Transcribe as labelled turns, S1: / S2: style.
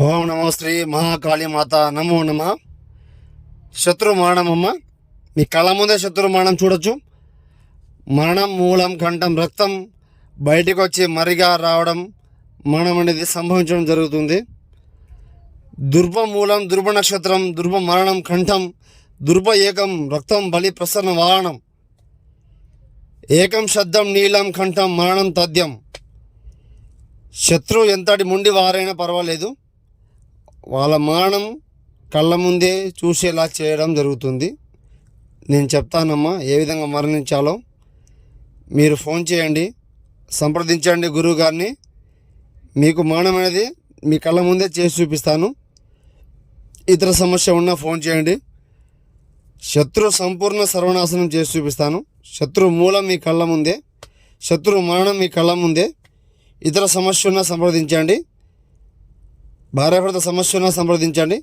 S1: ఓం నమో శ్రీ మహాకాళీ మాత నమో నమ. శత్రు మరణం అమ్మ, మీ కళ్ళ ముందే శత్రు మరణం చూడొచ్చు. మరణం మూలం కంఠం రక్తం బయటికి వచ్చి మరిగా రావడం మరణం అనేది సంభవించడం జరుగుతుంది. దుర్భ మూలం దుర్భ నక్షత్రం దుర్భ మరణం కంఠం దుర్భ ఏకం రక్తం బలి ప్రసన్న వాహనం ఏకం శబ్దం నీలం కంఠం మరణం తథ్యం. శత్రువు ఎంతటి ముండి వారైనా పర్వాలేదు, వాళ్ళ మరణం కళ్ళ ముందే చూసేలా చేయడం జరుగుతుంది. నేను చెప్తానమ్మా ఏ విధంగా మరణించాలో. మీరు ఫోన్ చేయండి, సంప్రదించండి గురువు గారిని. మీకు మరణం అనేది మీ కళ్ళ ముందే చేసి చూపిస్తాను. ఇతర సమస్య ఉన్నా ఫోన్ చేయండి. శత్రు సంపూర్ణ సర్వనాశనం చేసి చూపిస్తాను. శత్రు మూలం మీ కళ్ళ ముందే, శత్రు మరణం మీ కళ్ళ ముందే. ఇతర సమస్య ఉన్నా సంప్రదించండి. భార్యాభర్త సమస్య ఉన్నా సంప్రదించండి.